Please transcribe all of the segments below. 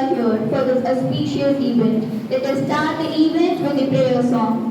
here for this auspicious event. Let us start the event with a prayer song.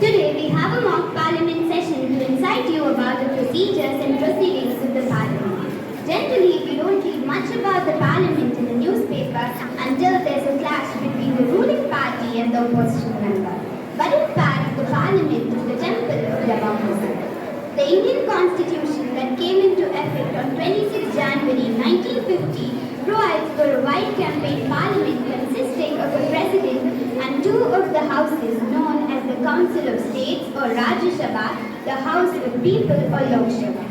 Today we have a mock parliament session to incite you about the procedures and proceedings of the parliament. Generally, we don't read much about the parliament in the newspaper until there's a clash between the ruling party and the opposition member. But in fact, the parliament is the temple of democracy. The Indian constitution that came into effect on 26 January 1950 provides for a wide campaign parliament consisting of a president and two of the houses known as the Council of States or Rajya Sabha, the House of People or Lok Sabha.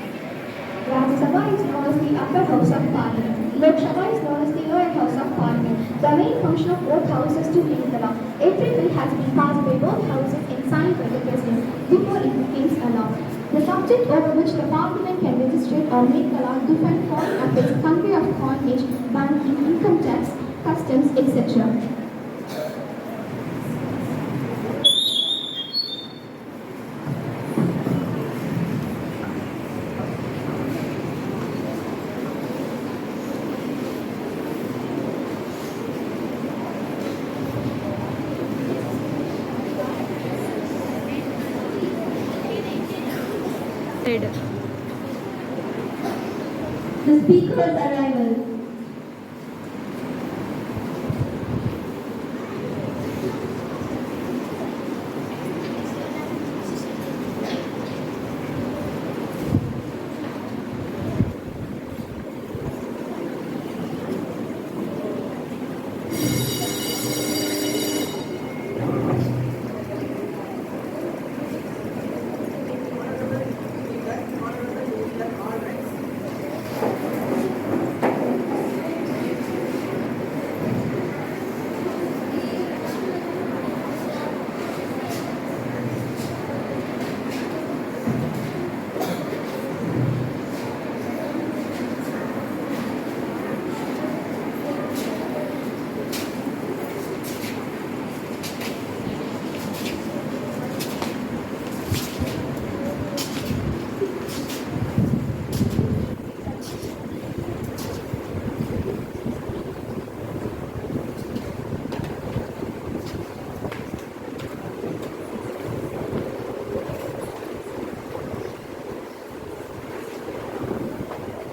Rajya Sabha is known as the upper house of parliament. Lok Sabha is known as the lower house of parliament. The main function of both houses is to make the law. Every bill has been passed by both houses and signed by the president before it becomes a law. The subject over which the parliament can legislate or make the law define foreign affairs, country of coinage, banking, income tax, customs, etc. The speaker's arrival.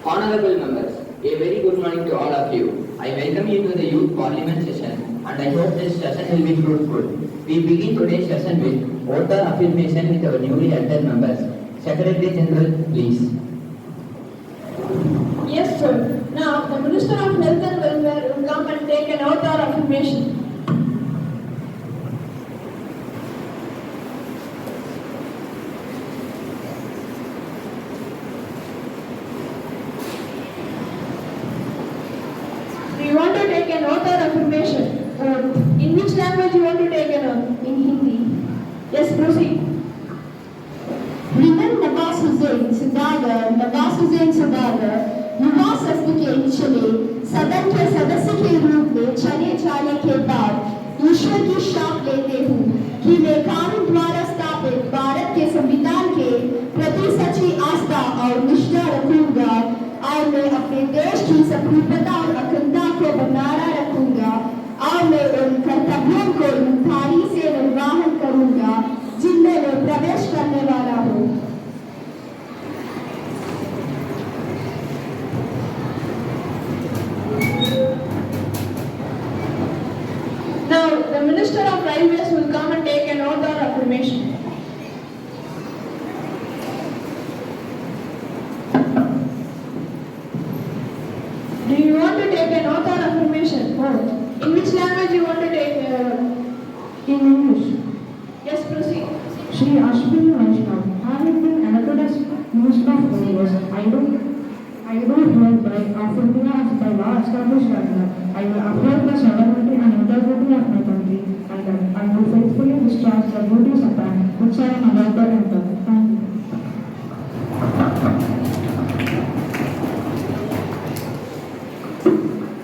Honorable members, a very good morning to all of you. I welcome you to the Youth Parliament session and I hope this session will be fruitful. We begin today's session with voter affirmation with our newly elected members. Secretary General, please. Yes, sir. Now, the Minister of Health and Welfare will come and take an oath or affirmation. Do you want to take an oath or affirmation? In which language you want to take an oath? In Hindi. Yes, proceed. Riman Nabas Hussain Sudagar युवा सत्र के चले सदन के सदस्य के रूप में चले जाने के बाद ईश्वर की शपथ लेते हूँ कि मैं कानून द्वारा मैं अपने देश की संप्रभुता और अखंडता को बरकरार रखूंगा और मैं उन कर्तव्यों को ईमानदारी से निर्वाहन करूंगा जिनमें मैं प्रवेश करने वाला हूँ। Now, the Minister of Railways will come and take an oath or affirmation. Do you want to take an oath or affirmation? Oath. In which language you want to take? In English, Yes, proceed. Shri Ashwini Vaishnav, having been elected as Minister of Railways, I do hereby affirm as by law established that I will uphold the sovereignty and integrity of my country and that I will faithfully discharge the duties upon which I am about to enter. Thank you.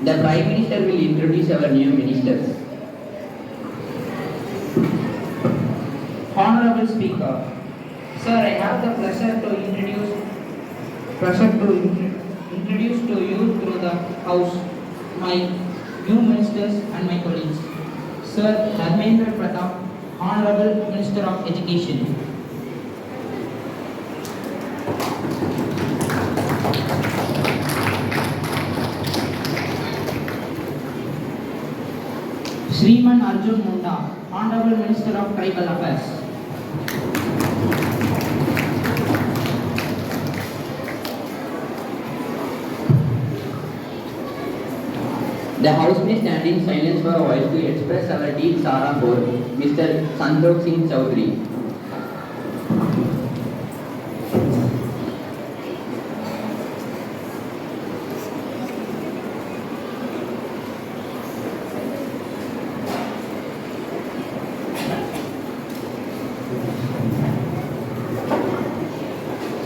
The Prime Minister will introduce our new ministers. Honorable Speaker, Sir, I have the pleasure to introduce to you through the House my new ministers and my colleagues. Sir Dharmendra Pratap, Honorable Minister of Education. Shriman Arjun Munda, Honorable Minister of Tribal Affairs. The House may stand in silence for a while to express our deep sorrow for Mr. Santokh Singh Chowdhury.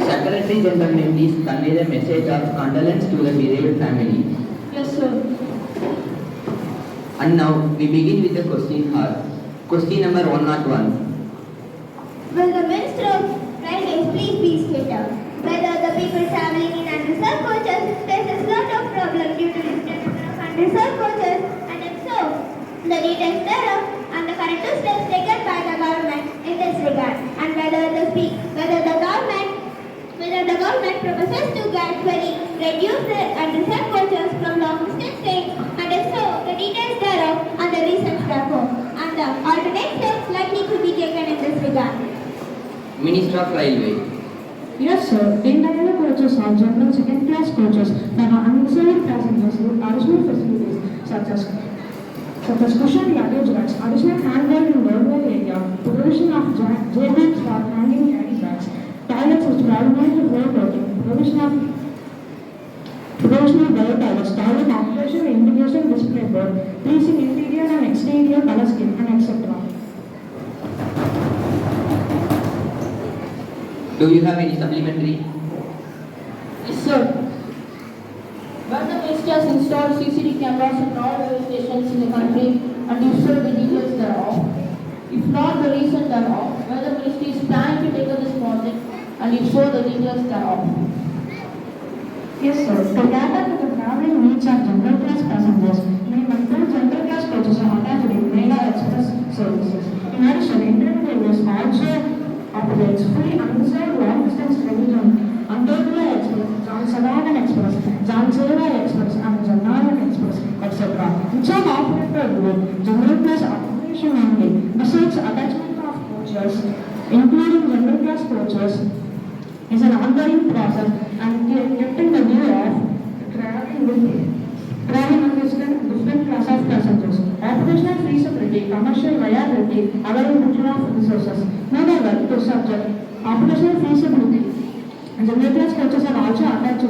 Secretary General may please convey the message of condolence to the bereaved family. Yes, sir. And now we begin with the question hour. Question number 101. Will the Minister of Railways please be stated whether the people travelling in unreserved coaches faces a lot of problem due to limited number of unreserved coaches, and if so, the details thereof and the corrective steps taken by the government in this regard, and whether the government proposes to gradually reduce the unreserved coaches from long distance trains, and if so, the details thereof and the reasons therefore, and the alternate steps likely to be taken in this regard. Minister of Railway. Yes, sir. Indirect coaches are general second-class coaches that are unreserved passengers with additional facilities such as cushion luggage racks, additional handbag in railway area, provision of J-bags for hanging carry bags, toilets which primarily floor loading, provisional belt toilets, toilet operation, indication display board, pleasing interior and exterior color scheme, and etc. Do you have any supplementary? Yes, sir. When the ministers installed CCTV cameras in all railway stations in the country, and if so, the details thereof. If not, the reason thereof. Whether the ministry is planning to take up this project, and if so, the details thereof. Yes, sir. To cater to the traveling needs of general class passengers, we maintain general class coaches are attached with Mega Express services. In addition, Indian Railways also operates free unreserved long distance division Antodhya Express, Jansadavan Express, Janseva Express, and Jannavan Express, etc. which are operated with general class accommodation only. Besides, attachment of coaches, including general class coaches, is an ongoing process and kept in the view of traveling with different class of passengers. Operational feasibility, commercial viability, availability of resources. Moreover, to subject operational feasibility, general class coaches are also attached to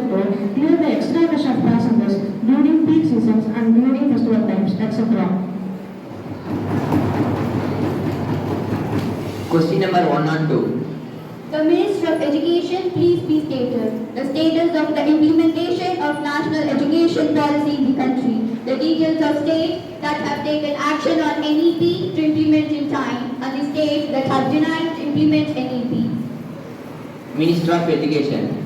clear the extra rush of passengers during peak seasons and during festival times, etc. Question number 102. The Minister of Education please be stated the status of the implementation of national education policy in the country, the details of states that have taken action on NEP to implement in time, and the states that have denied to implement NEP. Minister of Education.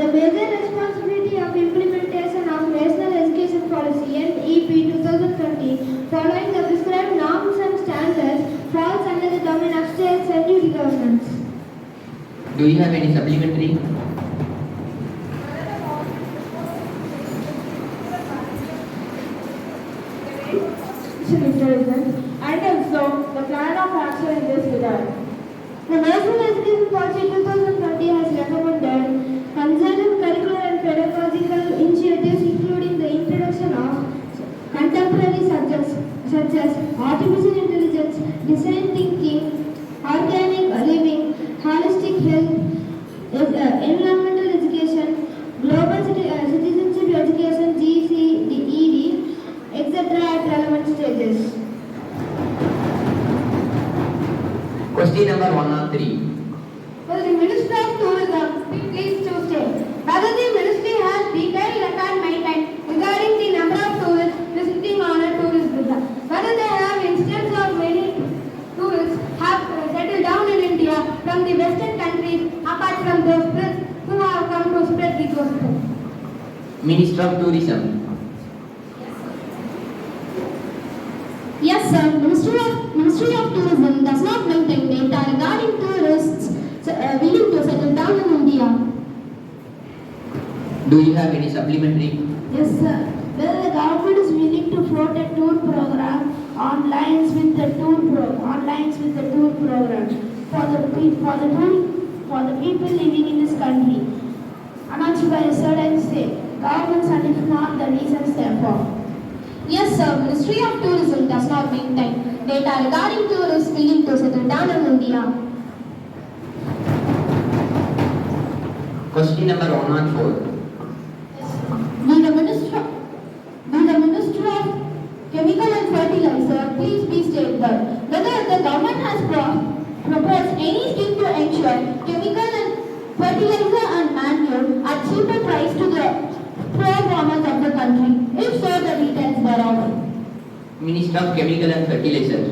The major responsibility of implementation of National Education Policy (NEP) 2020, following the prescribed norms and standards, falls under the domain of states and unity governments. Do you have any supplementary? And also the plan of action in this regard. The National Education Policy 2020 has recommended concerted curricular and pedagogical initiatives including the introduction of contemporary subjects such as artificial intelligence, design thinking, organic living, holistic health, environmental education, global citizenship education, GCED, etc. at relevant stages. Question number 103. Will the Minister of Tourism be pleased to state whether the Ministry has detailed record maintained regarding the number of tourists visiting on a tourist visa, whether they have instance of many tourists have settled down in India from the Western countries apart from those who have come to spread the gospel. Minister of Tourism. Yes, sir. Ministry of Tourism does not maintain data regarding tourists willing to settle down in India. Do you have any supplementary? Yes, sir. Whether the government is willing to float a tour program on lines with the tour program for the people living in this country, announced by a certain state governments, and if not, the reasons therefore. Yes, sir. Ministry of Tourism does not maintain data regarding tourists willing to settle down in India. Question number 104. Will the Minister of Chemical and Fertilizer please be stated whether the government has proposed any scheme to ensure chemical and fertilizer and manure at cheaper price to the poor farmers of the country? If so, the details thereof. Minister of Chemical and Fertilizer.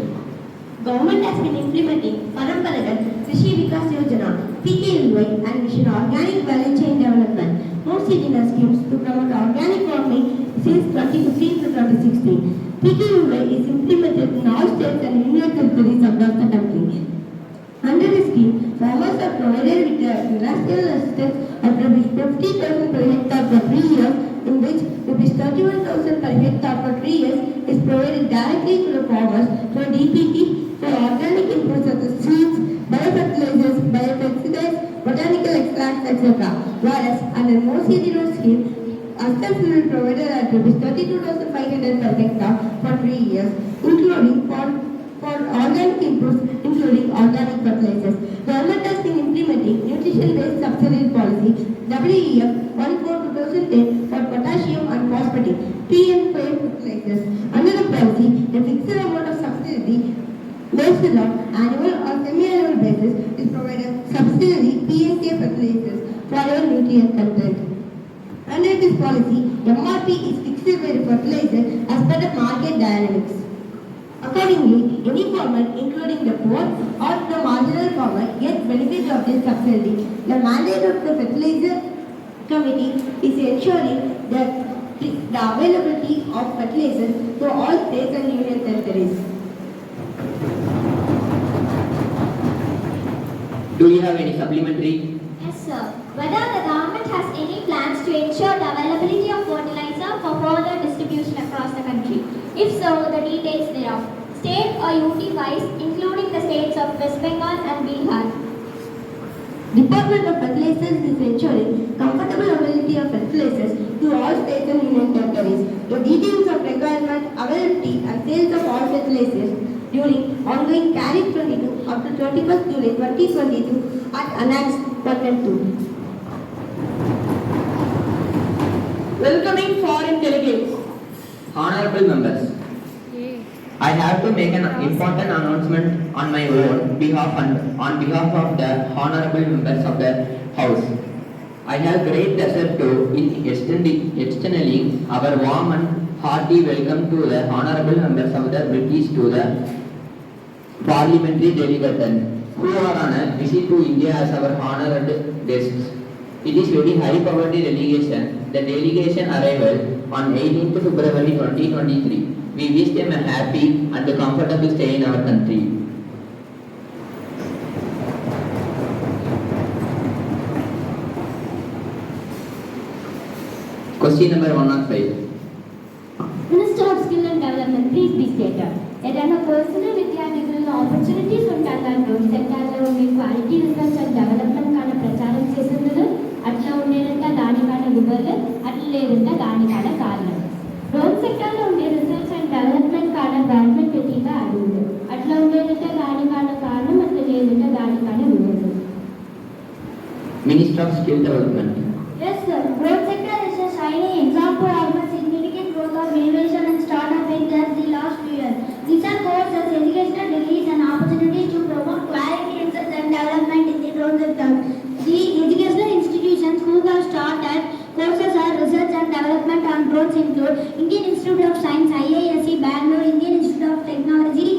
Government has been implementing Paramparagat Krishi Vikas Yojana, PKUY and Mission Organic Value Chain Development, more similar schemes to promote organic farming since 2015 to 2016. PKUY is implemented in all states and union territories across the country. Under the scheme, farmers are provided with industrial assistance of ₹50,000 per hectare for 3 years, in which ₹31,000 per hectare for 3 years is provided directly to the farmers for DPT, for organic inputs such as seeds, biofertilizers, biopesticides, botanical extracts, etc. Whereas under Mosi scheme, assistance will be provided at ₹32,500 per hectare for 3 years, including for organic inputs, including organic fertilizers. Government has been implementing nutrition-based subsidy policy WEF 14/2010 for potassium and phosphate (PM5) fertilizers. Under the policy, a fixed amount of subsidy based on annual or semi-annual basis is provided subsidy PNK fertilizers for our nutrient content. Under this policy, MRP is fixed by the fertilizer as per the market dynamics. Accordingly, any farmer, including the poor or the marginal farmer, gets benefit of this subsidy. The mandate of the fertilizer committee is ensuring that the availability of fertilizers to all states and union territories. Do you have any supplementary? Yes, sir. Whether the government has any plans to ensure the availability of fertilizer for further distribution across the country. If so, the details thereof. State or UT wise, including the states of West Bengal and Bihar. Department of Fertilizers is ensuring comfortable availability of fertilizers to all states and union territories. The details of requirement, availability and sales of all fertilizers during ongoing Kharif 22 up to 21st July 2022 at Annex 1 and 2. Welcoming foreign delegates. Honorable members, I have to make an important announcement on my own behalf and on behalf of the honorable members of the House. I have great pleasure to extending our warm and hearty welcome to the honorable members of the British to the parliamentary delegates who are on a visit to India as our honored guests. It is very high poverty delegation. The delegation arrived on 18th February 2023. We wish them a happy and a comfortable stay in our country. Question number 105. Minister of Skill and Development, please be stated. ఏదైనా personal విద్యార్థులను opportunities ఉంటాను సెక్టార్లో ఉండే quality research and development కాడ ప్రచారం చేసింది అట్లా ఉండేదంట దానికాడ వివరాలు అట్లా లేదంట దానికాడ కారణం రోడ్ సెక్టార్లో ఉండే రిసెర్చ్ అండ్ డెవలప్మెంట్ కాడ గవర్నమెంట్ పెట్టిగా అడుగుతుంది అట్లా ఉండేదంట దానికాడ కారణం అట్లా లేదంట దానికాడ వివరాలు. Minister of Skill Development. Yes sir, road sector is a shining example of the significant growth of innovation and startup in the last few years. These are courses, educational degrees and opportunities to promote quality research and development in the road sector. The educational institutions who have started courses are research and development on roads include Indian Institute of Science, IISc, Bangalore, Indian Institute of Technology,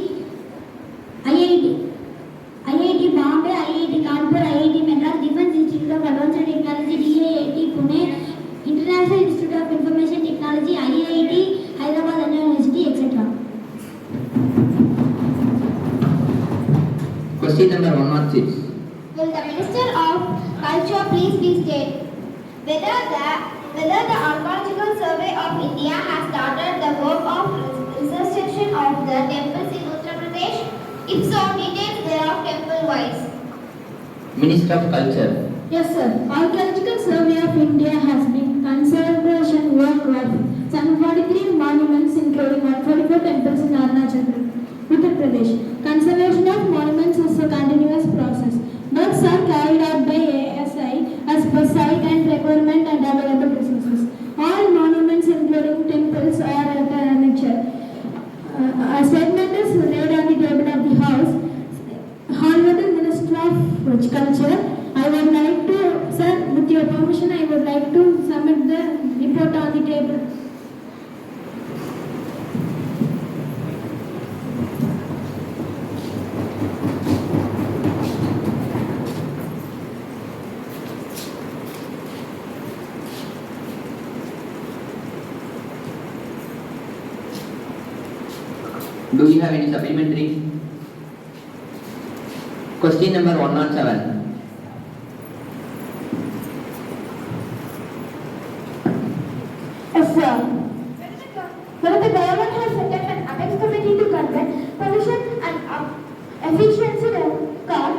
IIT Bombay, IIT Kanpur, IIT Madras, Defence Institute of Advanced Technology, DIIT Pune, International Institute of Information Technology, IIT Hyderabad University, etc. Question number 106. Will the Minister of Culture please be state whether the Archaeological Survey of India has started the work of resuscitation of the temples in Uttar Pradesh? If so, details thereof temple-wise. Minister of Culture. Yes, sir. Archaeological Survey of India has been conservation work of 743 monuments, including 144 temples in Arunachal Pradesh, Uttar Pradesh. Conservation of monuments is a continuous process. Works are carried out by ASI as per site and requirement and available resources. All monuments, including temples, are at nature. A statement is laid on the table of the House. Honorable Minister of Culture, I would like to, sir, with your permission, I would like to submit the report on the table. Do you have any supplementary? Question number 107. Yes, sir. Whether the government has set up an apex committee to conduct pollution and efficiency card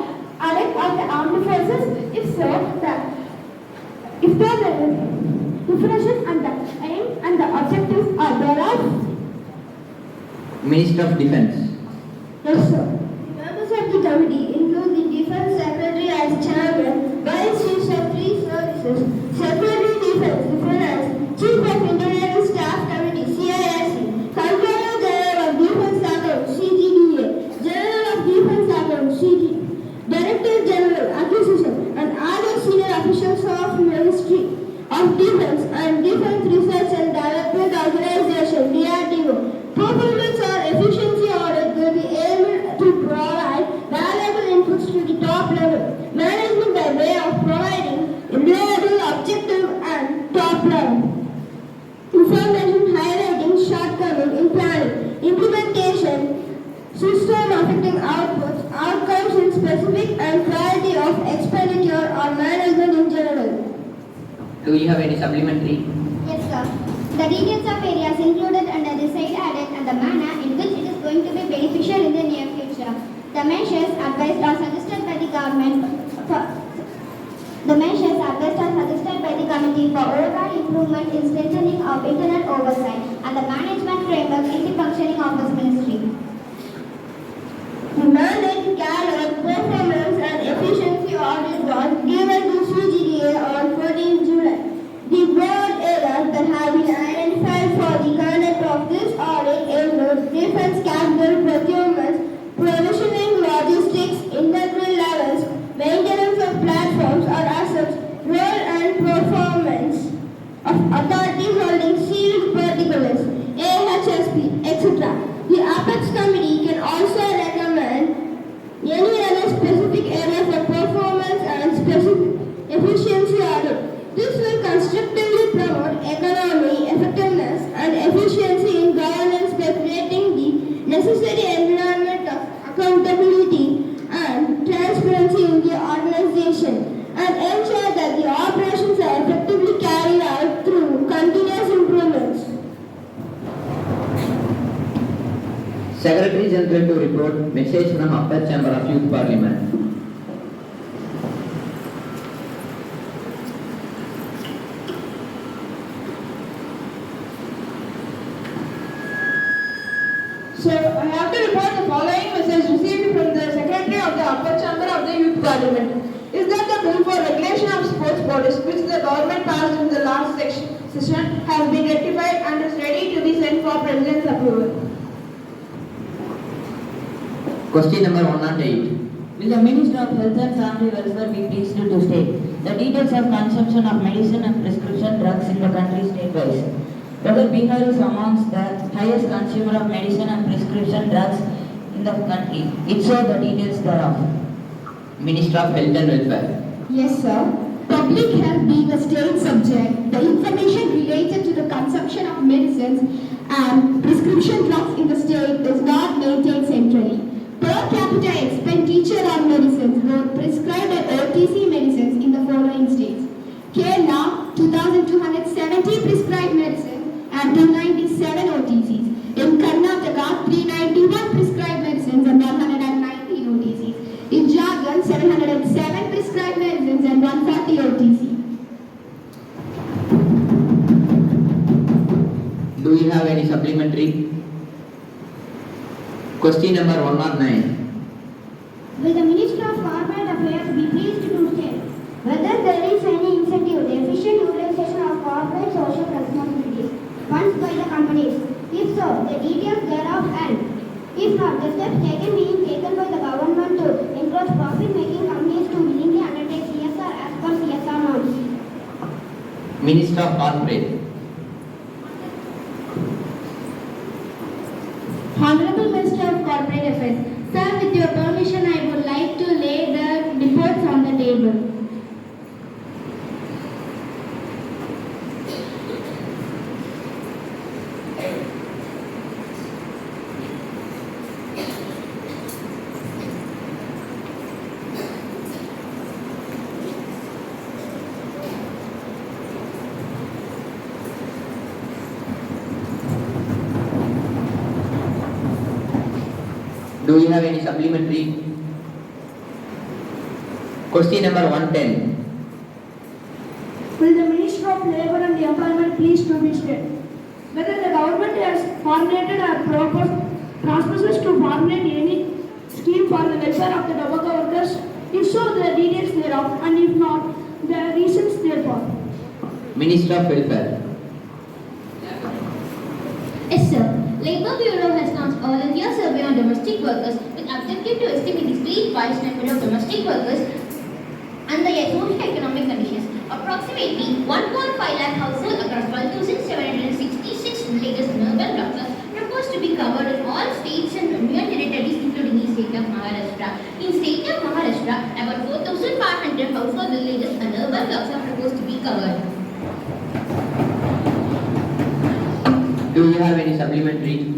audit of the armed forces? If so, if the definition and the aim and the objectives are thereof? Minister of Defence. Yes, sir. Members of the committee include the Defence Secretary as chairman, Vice Chiefs of three services, Secretary Defence, Finance, Chief of Internal Staff Committee, CISC, Controller General of Defence Account, CGDA, General of Defence Account, CG, Director General, Acquisition, and other senior officials of Ministry of Defence and Defence Research and Development Organization, DRDO. Performance or efficiency audit will be able to provide valuable inputs to the top level management by way of providing reliable, objective, and top level information highlighting shortcomings in planning, implementation, system affecting outputs, outcomes in specific, and priority of expenditure or management in general. Do you have any supplementary? Yes, sir. The details of areas included under the site audit and the manner in which it is going to be beneficial in the near future. The measures advised or suggested by the government the measures advised or suggested by the committee for overall improvement in strengthening of internal oversight and the management framework in the functioning of this ministry. The mandate to carry out performance and efficiency audit was given to CGDA on 14 July. The broad areas that have been identified for the conduct of this audit include defense capital procurement, provisioning, logistics, integral levels, maintenance of platforms or assets, role and performance of authorities holding sealed particulates, AHSP, etc. The Apex Committee can also recommend any other specific area for performance and specific efficiency audit. Secretary General to report message from Upper Chamber of Youth Parliament. Sir, I have to report the following message received from the Secretary of the Upper Chamber of the Youth Parliament. Is that the bill for regulation of sports bodies, which the government passed in the last session, has been rectified and is ready to be sent for President's approval? Question number 108. Will the Minister of Health and Family Welfare be pleased to state the details of consumption of medicine and prescription drugs in the country state-wise? Whether Bihar is amongst the highest consumer of medicine and prescription drugs in the country. If so, the details thereof. Minister of Health and Welfare. Yes, sir. Public health being a state subject, the information related to the consumption of medicines and prescription drugs in the state is not maintained centrally. Per capita expenditure on medicines, both prescribed and OTC medicines in the following states. Kerala, 2,270 prescribed medicines and 297 OTCs. In Karnataka, 391 prescribed medicines and 119 OTCs. In Jharkhand, 707 prescribed medicines and 140 OTC. Do you have any supplementary? Question number 109. Will the Minister of Corporate Affairs be pleased to state whether there is any incentive to efficient utilization of corporate social responsibilities funds by the companies? If so, the details thereof, and if not, the steps being taken by the government to encourage profit-making companies to willingly undertake CSR as per CSR norms. Minister of Corporate. Honorable Minister of Corporate Affairs, sir, with your permission, I would like to lay the reports on the table. Do you have any supplementary? Question number 110. Will the Minister of Labour and Employment please to be state whether the government has formulated or proposes to formulate any scheme for the welfare of the tobacco workers? If so, the details thereof, and if not, the reasons therefore. Minister of Welfare. Yes, sir. Labour Bureau has launched All India Survey on Domestic Workers with objective to estimate the street-wise number of domestic workers and their socio-economic conditions. Approximately 1.5 lakh households across 12,766 villages in urban blocks are proposed to be covered in all states and union territories, including the state of Maharashtra. In state of Maharashtra, about 4,500 household villages and urban blocks are proposed to be covered. Do you have any supplementary?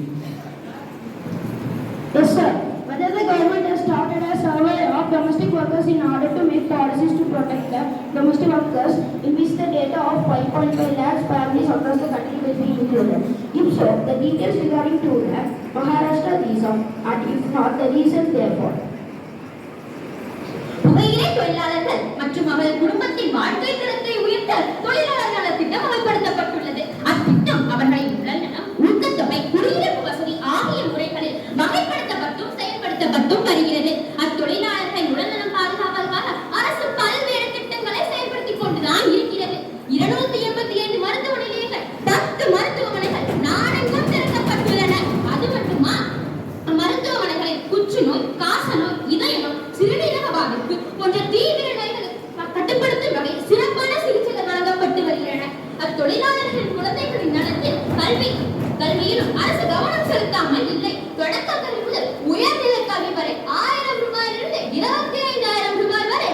Yes, sir. Whether the government has started a survey of domestic workers in order to make policies to protect the domestic workers, in which the data of 5.5 lakhs families across the country will be included. If so, the details regarding 2 lakhs, Maharashtra these are, and if not, the reason therefore. புகையிலை தொழிலாளர்கள் மற்றும் அவர்கள் குடும்பத்தின் வாழ்க்கை தரத்தை உயர்த்த தொழிலாளர் நல திட்டம் அமல்படுத்தப்பட்டுள்ளது. அத்திட்டம் அவர்களின் உடல் நலம், ஊக்கத்தொகை, குடியிருப்பு வசதி ஆகிய முறைகளில் வகைப்படுத்தப்பட்டும் செயல்படுத்தப்பட்டும் வருகிறது. அத்தொழிலாளர்களின் உடல்நலம் பாதுகாப்பதற்காக அரசு பல்வேறு திட்டங்களை செயல்படுத்திக் கொண்டுதான் இருக்கிறது. 285 மருத்துவ நிலையங்கள், 10 மருத்துவமனைகள் நாடெங்கும் திறக்கப்பட்டுள்ளன. அது மட்டுமா, மருத்துவமனைகளில் புற்றுநோய், காசநோய், இதய நோய், சிறுநீரக பாதிப்பு போன்ற தீவிர நோய்களை கட்டுப்படுத்தும் வகையில் சிறப்பான சிகிச்சைகள் வழங்கப்பட்டு வருகின்றன. அத்தொழிலாளர்களின் குழந்தைகளின் நலத்தில் கல்வியிலும் அரசு கவனம் செலுத்தாமல் இல்லை. தொடக்க கல்வி முதல் உயர்நிலை கல்வி வரை 1000 ரூபாயிலிருந்து 25,000 ரூபாய் வரை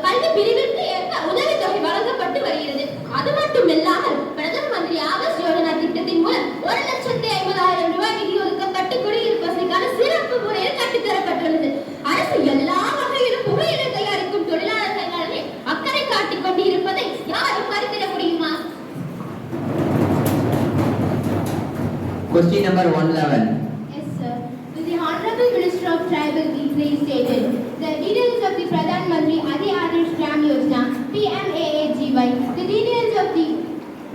கல்வி பிரிவிற்கு ஏற்ப உதவித்தொகை வழங்கப்பட்டு வருகிறது. அது மட்டுமில்லாமல் பிரதம மந்திரி ஆவாஸ் யோஜனா திட்டத்தின் மூலம் 1,50,000 ரூபாய் நிதி ஒதுக்கப்பட்டு குடியிருப்பு வசதிக்கான சிறப்பு முறையில் கட்டித்தரப்பட்டுள்ளது. அரசு எல்லா வகையிலும் புகையிலை தயாரிக்கும் தொழிலாளர்களை அக்கறை காட்டிக் கொண்டு இருப்பதை யாரும் மறுத்திட முடியுமா? Question number 111. Yes, sir. Will the Honorable please state it. The details of the Pradhan Mantri Adi Adarsh Gram Yojana PMAAGY. The details of the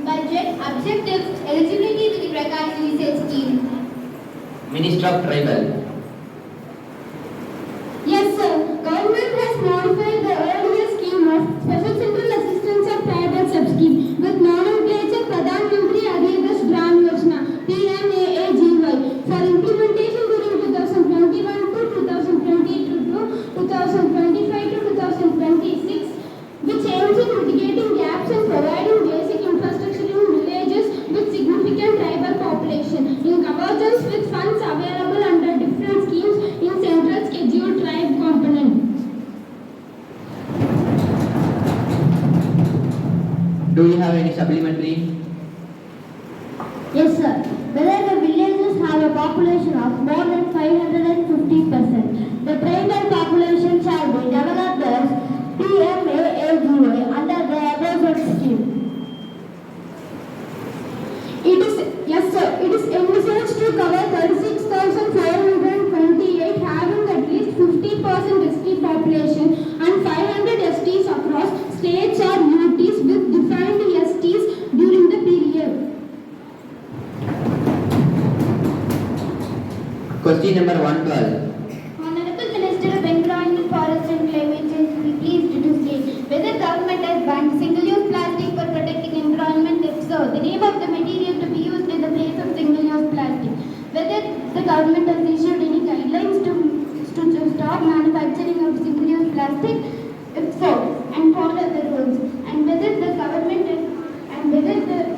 budget, objectives, eligibility to the Prakash Research Scheme. Minister of Tribal. Yes, sir. Government has modified the earlier scheme of Special Central Assistance of Tribal Sub-Scheme with nomenclature Pradhan Mantri Adi Adarsh Gram Yojana PMAAGY for implementation during 2021 to 2022 to 2025 to 2026, which aims at mitigating gaps and providing basic infrastructure in villages with significant tribal population in accordance with funds available under different schemes in Central Scheduled Tribe component. Do you have any supplementary? Yes, sir. Whether the villages have a population of more than 550%, the tribal population shall be developed as PMAAGY under the above scheme. Yes, sir. It is envisaged to cover 36,428 having at least 50% ST population and 500 STs across states or UTs with defined STs during the period. Question number 112. Honorable Minister of Environment, Forest and Climate Change, be pleased to state whether government has banned single-use plastic for protecting environment. If so, the name of the material to be used in the place of single-use plastic. Whether the government has issued any guidelines to stop manufacturing of single-use plastic. If so, and follow the rules. And whether the government has, and whether there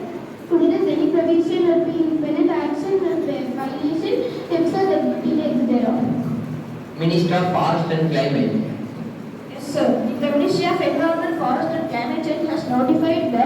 is any provision or penal action or violation. If so, the details thereof. Minister of Forest and Climate. Yes, sir. The Ministry of Environment, Forest and Climate Change has notified the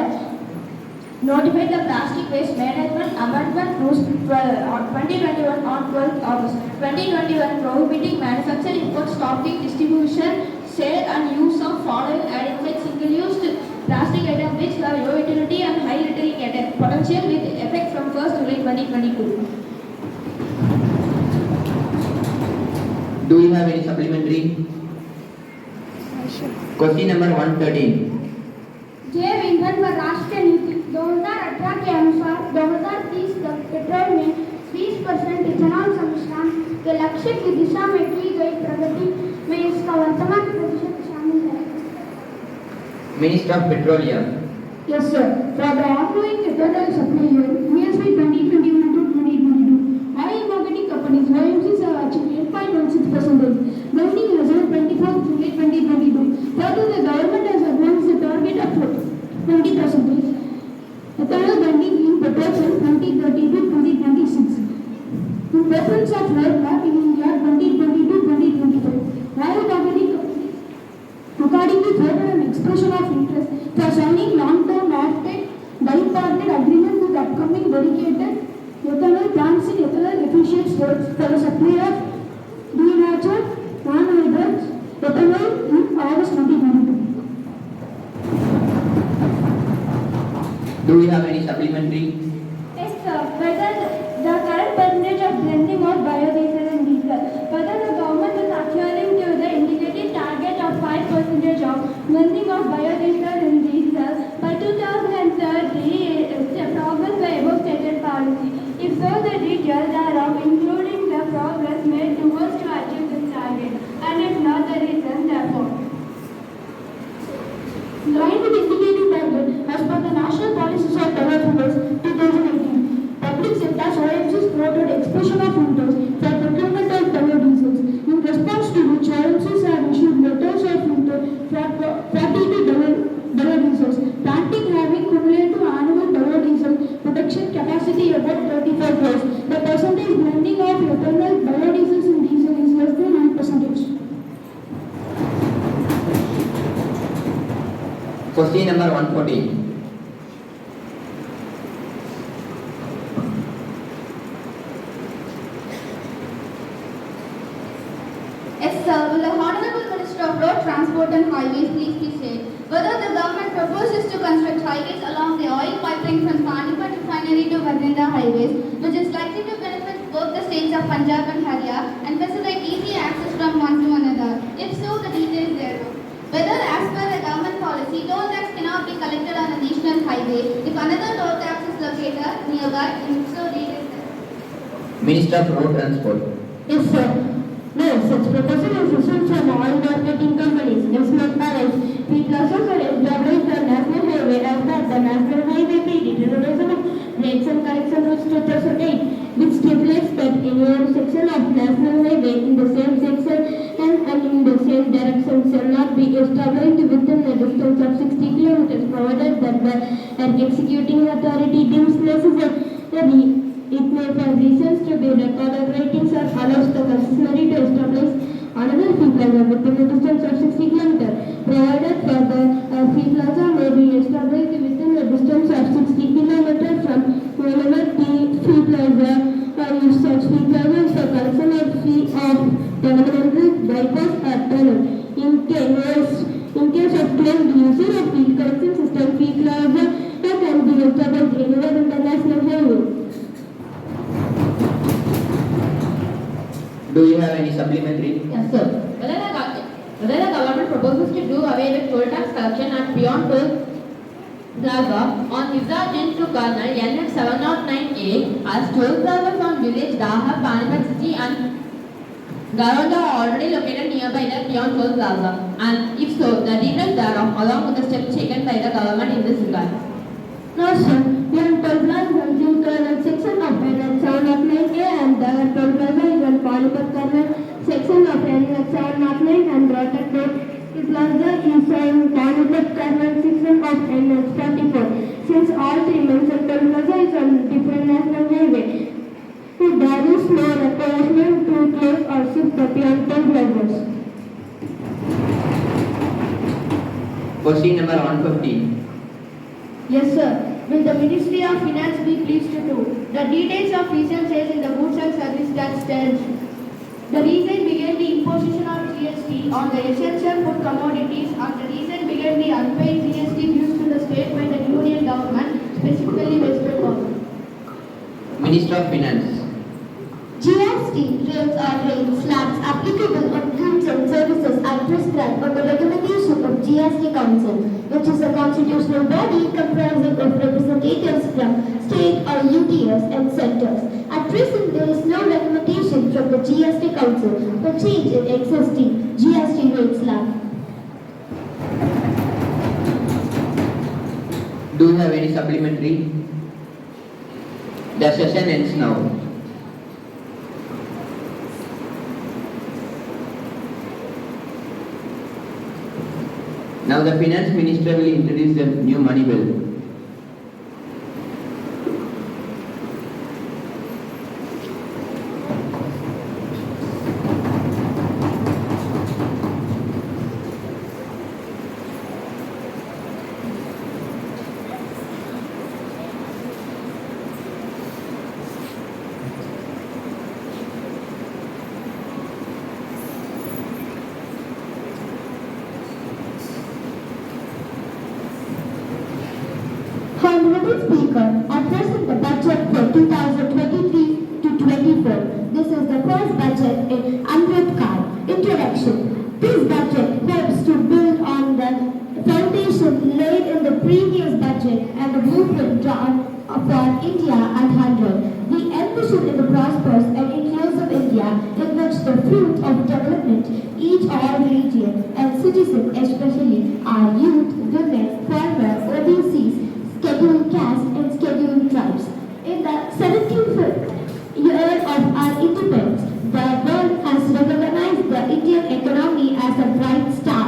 Plastic Waste Management Amendment Rules 2021 on 12th August 2021 prohibiting manufacture, import, stocking, distribution, sale and use of following adequate single-use plastic items which have low utility and high littering potential with effect from 1st July 2022. Do you have any supplementary? Question number 113. जैव ईंधन पर राष्ट्रीय नीति 2018 के अनुसार 2030 तक petrol में 20% ethanol सम्मिश्रण के लक्ष्य की दिशा में की गई प्रगति में इसका वर्तमान प्रतिशत शामिल है. Minister of Petroleum. Yes, sir. For the ongoing ethanol supply year, ESV 2021 to 2022, oil marketing companies OMCs have achieved 8.16%, blending as on 24th July 2022. Further, the government has advanced the target of 20% ethanol blending in petrol from 2030 to 2026. In preference of roadmap in India 2020 to 2025, oil marketing companies accordingly further an expression of interest for signing long-term offtake bipartite agreement with upcoming dedicated ethanol plants in ethanol efficient states for the supply of denatured non-hydrous ethanol in August 2022. Do you have any supplementary? Yes, sir. Whether the current percentage of blending of biodiesel and diesel, whether the government is adhering to the indicated target of 5% of blending of biodiesel and diesel by 2030 is a progress by above stated policy. If so, the details thereof, including the progress made towards to achieve this target, and if not, the reason therefore. Line with indicated target as per the National Policies of Development 2018. Public sectors OMCs quoted expression of interest for procurement of biodiesels, in response to which OMCs have issued letters of intent for 42 biodiesels, planting having cumulative annual biodiesel production capacity about 35 crores. The percentage blending of ethanol, biodiesels and diesel is less than 9%. Question number 114. Yes, sir. Will the Honorable Minister of Road Transport and Highways please say whether the government proposes to construct highways along the oil pipeline from Panipat refinery to Vadinda highways, which is likely to benefit both the states of Punjab and Haryana and facilitate easy access from one to that so details. Minister of Road Transport. Yes, sir. No, such proposal is issued from all marketing companies. Next month arrives. We classes are established the National Highway as per the National Highway Determination of Rates and Correction Rules 2008, which stipulates that any other section of National Highway in the same section and in the same direction shall not be established within a distance of 60 kilometers, provided that the executing authority deems necessary. It may have reasons to be recorded ratings or allows the concessionary to establish another fee plaza within a distance of 60 km, provided that the fee plaza may be established within a distance of 60 km from whenever the fee plaza if such fee plaza is a collection of fee of developmental bypass or tunnel. In case of claimed user of fee collection system, fee plaza can be established anywhere in the national highway. Do you have any supplementary? Yes, sir. Whether the government proposes to do away with toll tax collection at beyond toll plaza on Vizag to Colonel NF 709A as toll plazas on village Daha, Panipat City and Garonda are already located nearby the beyond toll plaza, and if so, the details thereof along with the steps taken by the government in this regard. No, sir. Beyond toll plaza in Colonel section of NH 709A and the toll plaza is on Panipat Colonel section of NH 709 and Rotat Road plaza is on Panipat Colonel section of NH 44. Since all three mentioned toll plaza is on different national highway, there is no requirement to close or shift the beyond toll plazas. Question number 115. Yes, sir. Will the Ministry of Finance be pleased to do? The details of recent sales in the goods and service tax tells. The reason began the imposition of GST on the essential food commodities, and the reason began the unpaid GST dues to the state by the union government, specifically West Bengal. Minister of Finance. GST rates or rate slabs applicable on goods and services are prescribed on the recommendation of GST Council, which is a constitutional body comprising of representatives from state or UTS and centers. At present, there is no recommendation from the GST Council for change in existing GST rate slab. Do you have any supplementary? The session ends now. Now the Finance Minister will introduce the new money bill. Honorable Speaker, addressing the budget for 2023 to 24. This is the first budget in 100th Kal. Introduction. This budget hopes to build on the foundation laid in the previous budget and the blueprint drawn for India at 100. We envision in the prosperous and inclusive India in which the fruit of development, each all region and citizen, especially our youth, women, farmers, OBCs, scheduled castes and scheduled tribes. In the 75th year of our independence, the world has recognized the Indian economy as a bright star.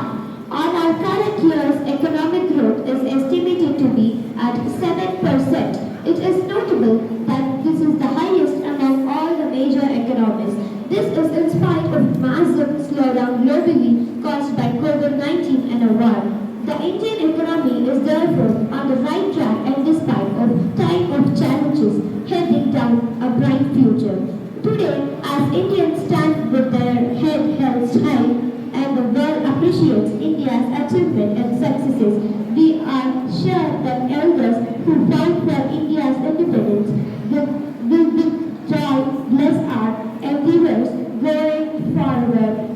On our current year's economic growth is estimated to be at 7%. It is notable that this is the highest among all the major economies. This is in spite of massive slowdown globally caused by COVID-19 and a war. The Indian economy is therefore on the right track and despite of time of challenges, heading down a bright future. Today, as Indians stand with their head held high and the world appreciates India's achievement and successes, we are sure that elders who fought for India's independence will with joy bless our endeavors going forward.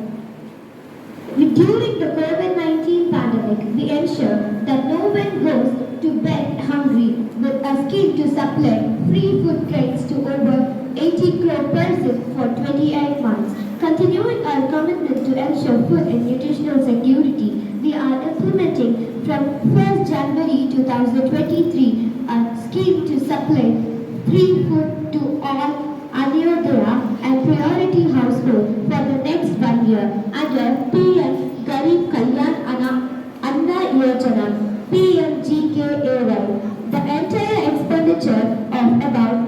During the COVID-19 pandemic, we ensure that no one goes to bed hungry with a scheme to supply free food grains to over 80 crore persons for 28 months. Continuing our commitment to ensure food and nutritional security, we are implementing from 1st January 2023 a scheme to supply free food to all Anyodhya and priority household for the next 1 year under PM Garib Kalyan Anna Yojana, PMGKAY. The entire expenditure of about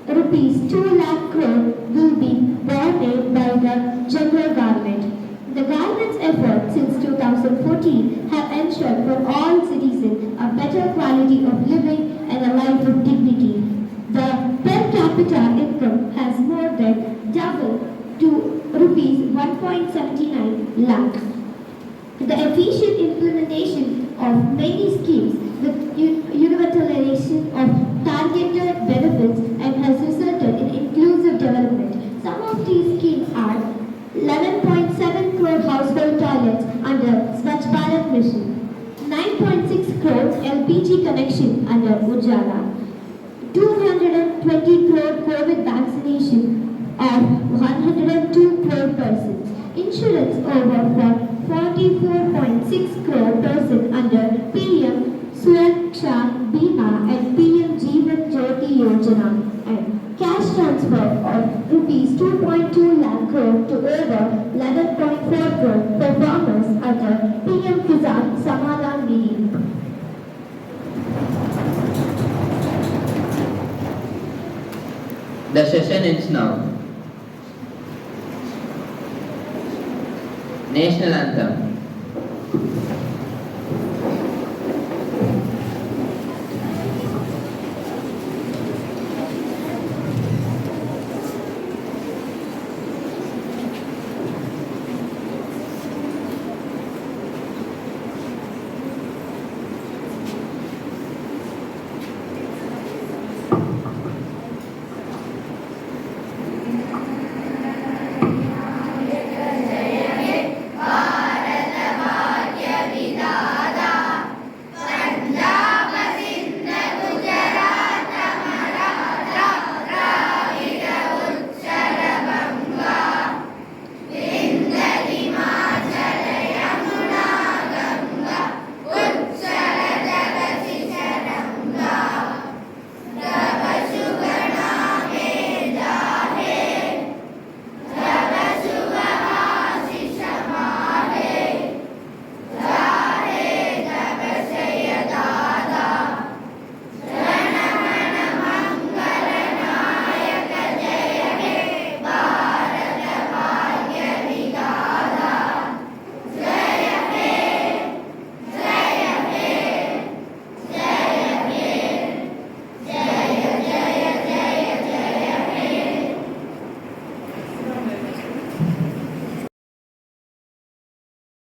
rupees 2 lakh crore will be borne in by the general government. The government's efforts since 2014 have ensured for all citizens a better quality of living and a life of dignity. The per capita income has more than doubled to rupees 1.79 lakh. The efficient implementation of many schemes with universalization of targeted benefits and has resulted in inclusive development. Some of these schemes are 11.7 crore household toilets under Swachh Bharat Mission, 9.6 crore LPG connection under Ujjala, 220 crore COVID vaccination of 102 crore persons, insurance over for 44.6 crore persons under PM Suraksha Bima and PM Jeevan Jyoti Yojana, and cash transfer of rupees 2.2 lakh crore to over 11.4 crore for farmers under PM Kisan Samadhan Nidhi. The session ends now. National Anthem.